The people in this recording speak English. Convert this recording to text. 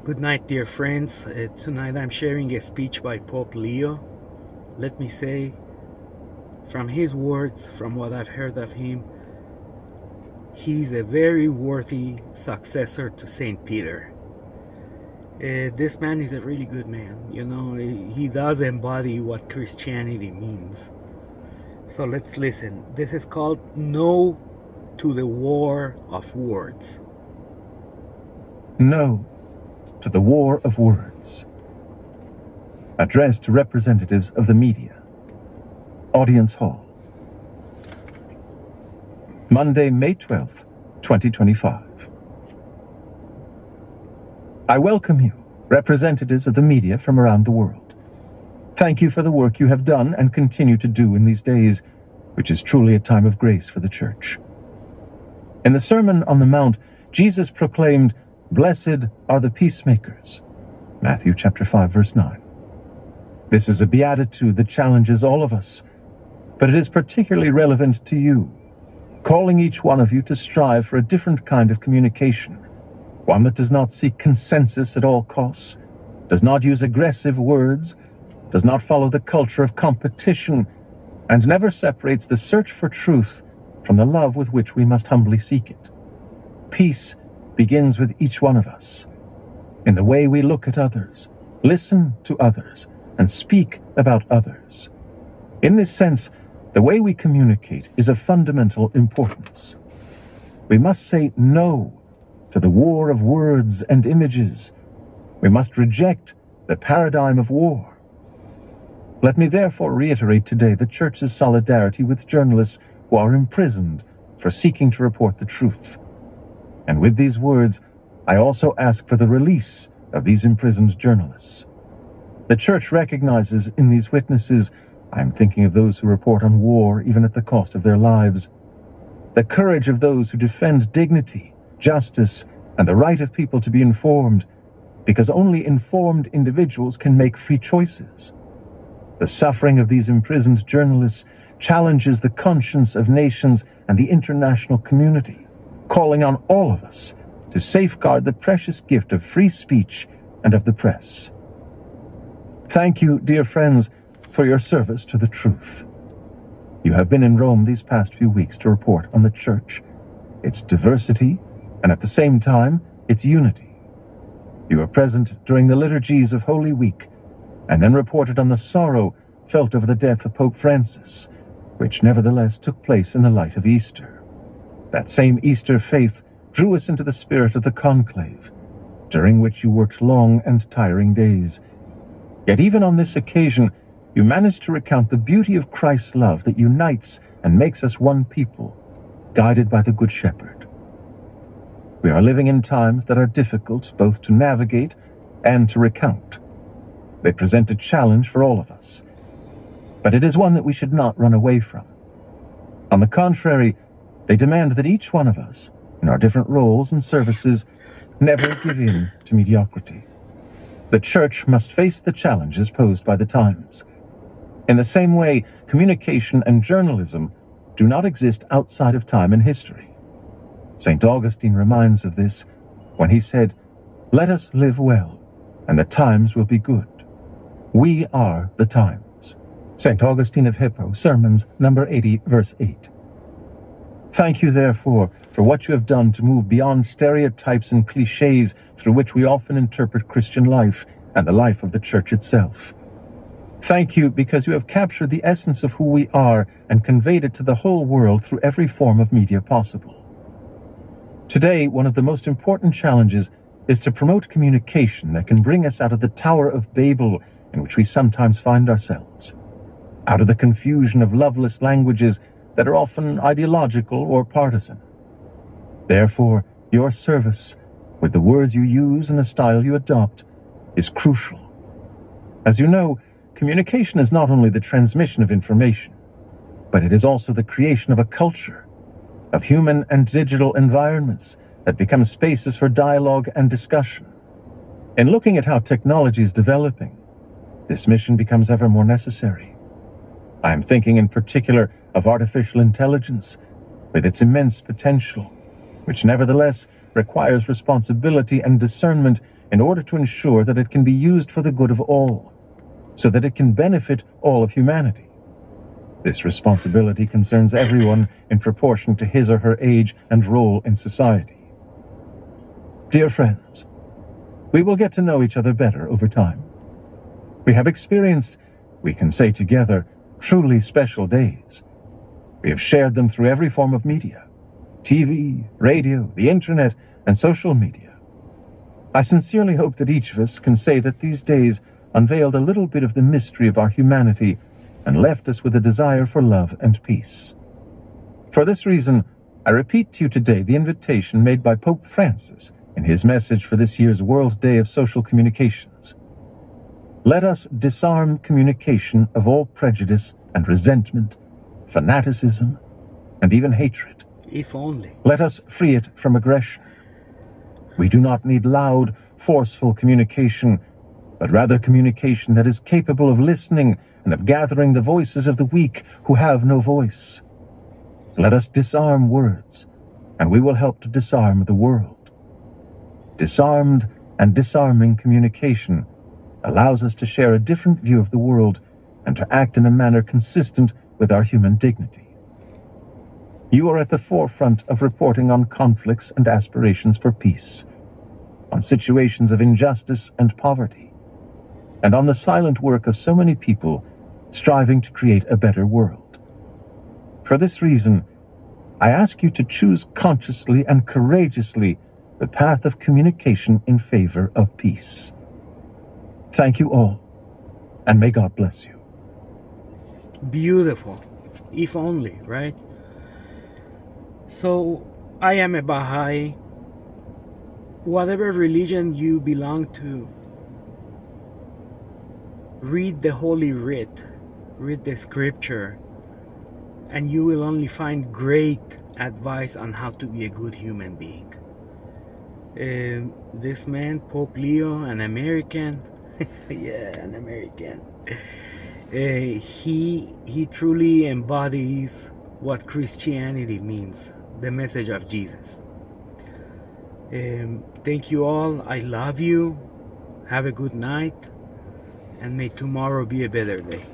Good night, dear friends. Tonight I'm sharing a speech by Pope Leo. Let me say, from his words, from what I've heard of him, he's a very worthy successor to Saint Peter. This man is a really good man. You know, he does embody what Christianity means. So let's listen. This is called No to the War of Words. No to the war of words. Addressed to representatives of the media. Audience Hall. Monday, May 12th, 2025. I welcome you, representatives of the media from around the world. Thank you for the work you have done and continue to do in these days, which is truly a time of grace for the Church. In the Sermon on the Mount, Jesus proclaimed, "Blessed are the peacemakers." Matthew chapter 5, verse 9. This is a beatitude that challenges all of us, but it is particularly relevant to you, calling each one of you to strive for a different kind of communication, one that does not seek consensus at all costs, does not use aggressive words, does not follow the culture of competition, and never separates the search for truth from the love with which we must humbly seek it. Peace begins with each one of us, in the way we look at others, listen to others, and speak about others. In this sense, the way we communicate is of fundamental importance. We must say no to the war of words and images. We must reject the paradigm of war. Let me therefore reiterate today the Church's solidarity with journalists who are imprisoned for seeking to report the truth. And with these words, I also ask for the release of these imprisoned journalists. The Church recognizes in these witnesses, I am thinking of those who report on war even at the cost of their lives, the courage of those who defend dignity, justice, and the right of people to be informed, because only informed individuals can make free choices. The suffering of these imprisoned journalists challenges the conscience of nations and the international community, calling on all of us to safeguard the precious gift of free speech and of the press. Thank you, dear friends, for your service to the truth. You have been in Rome these past few weeks to report on the Church, its diversity, and at the same time, its unity. You were present during the liturgies of Holy Week, and then reported on the sorrow felt over the death of Pope Francis, which nevertheless took place in the light of Easter. That same Easter faith drew us into the spirit of the conclave, during which you worked long and tiring days. Yet even on this occasion, you managed to recount the beauty of Christ's love that unites and makes us one people, guided by the Good Shepherd. We are living in times that are difficult both to navigate and to recount. They present a challenge for all of us, but it is one that we should not run away from. On the contrary, they demand that each one of us, in our different roles and services, never give in to mediocrity. The Church must face the challenges posed by the times. In the same way, communication and journalism do not exist outside of time and history. St. Augustine reminds of this when he said, "Let us live well, and the times will be good. We are the times." St. Augustine of Hippo, Sermons, number 80, verse 8. Thank you, therefore, for what you have done to move beyond stereotypes and cliches through which we often interpret Christian life and the life of the Church itself. Thank you because you have captured the essence of who we are and conveyed it to the whole world through every form of media possible. Today, one of the most important challenges is to promote communication that can bring us out of the Tower of Babel in which we sometimes find ourselves, out of the confusion of loveless languages that are often ideological or partisan. Therefore, your service, with the words you use and the style you adopt, is crucial. As you know, communication is not only the transmission of information, but it is also the creation of a culture, of human and digital environments that become spaces for dialogue and discussion. In looking at how technology is developing, this mission becomes ever more necessary. I am thinking in particular of artificial intelligence, with its immense potential, which nevertheless requires responsibility and discernment in order to ensure that it can be used for the good of all, so that it can benefit all of humanity. This responsibility concerns everyone in proportion to his or her age and role in society. Dear friends, we will get to know each other better over time. We have experienced, we can say together, truly special days. We have shared them through every form of media: TV, radio, the internet, and social media. I sincerely hope that each of us can say that these days unveiled a little bit of the mystery of our humanity and left us with a desire for love and peace. For this reason, I repeat to you today the invitation made by Pope Francis in his message for this year's World Day of Social Communications. Let us disarm communication of all prejudice and resentment, fanaticism, and even hatred. If only. Let us free it from aggression. We do not need loud, forceful communication, but rather communication that is capable of listening and of gathering the voices of the weak who have no voice. Let us disarm words, and we will help to disarm the world. Disarmed and disarming communication allows us to share a different view of the world and to act in a manner consistent with our human dignity. You are at the forefront of reporting on conflicts and aspirations for peace, on situations of injustice and poverty, and on the silent work of so many people striving to create a better world. For this reason, I ask you to choose consciously and courageously the path of communication in favor of peace. Thank you all, and may God bless you. Beautiful. If only, right? So, I am a Baha'i. Whatever religion you belong to, read the Holy Writ, read the scripture, and you will only find great advice on how to be a good human being. This man, Pope Leo, an American, yeah, an American, he truly embodies what Christianity means, the message of Jesus. Thank you all. I love you. Have a good night, and may tomorrow be a better day.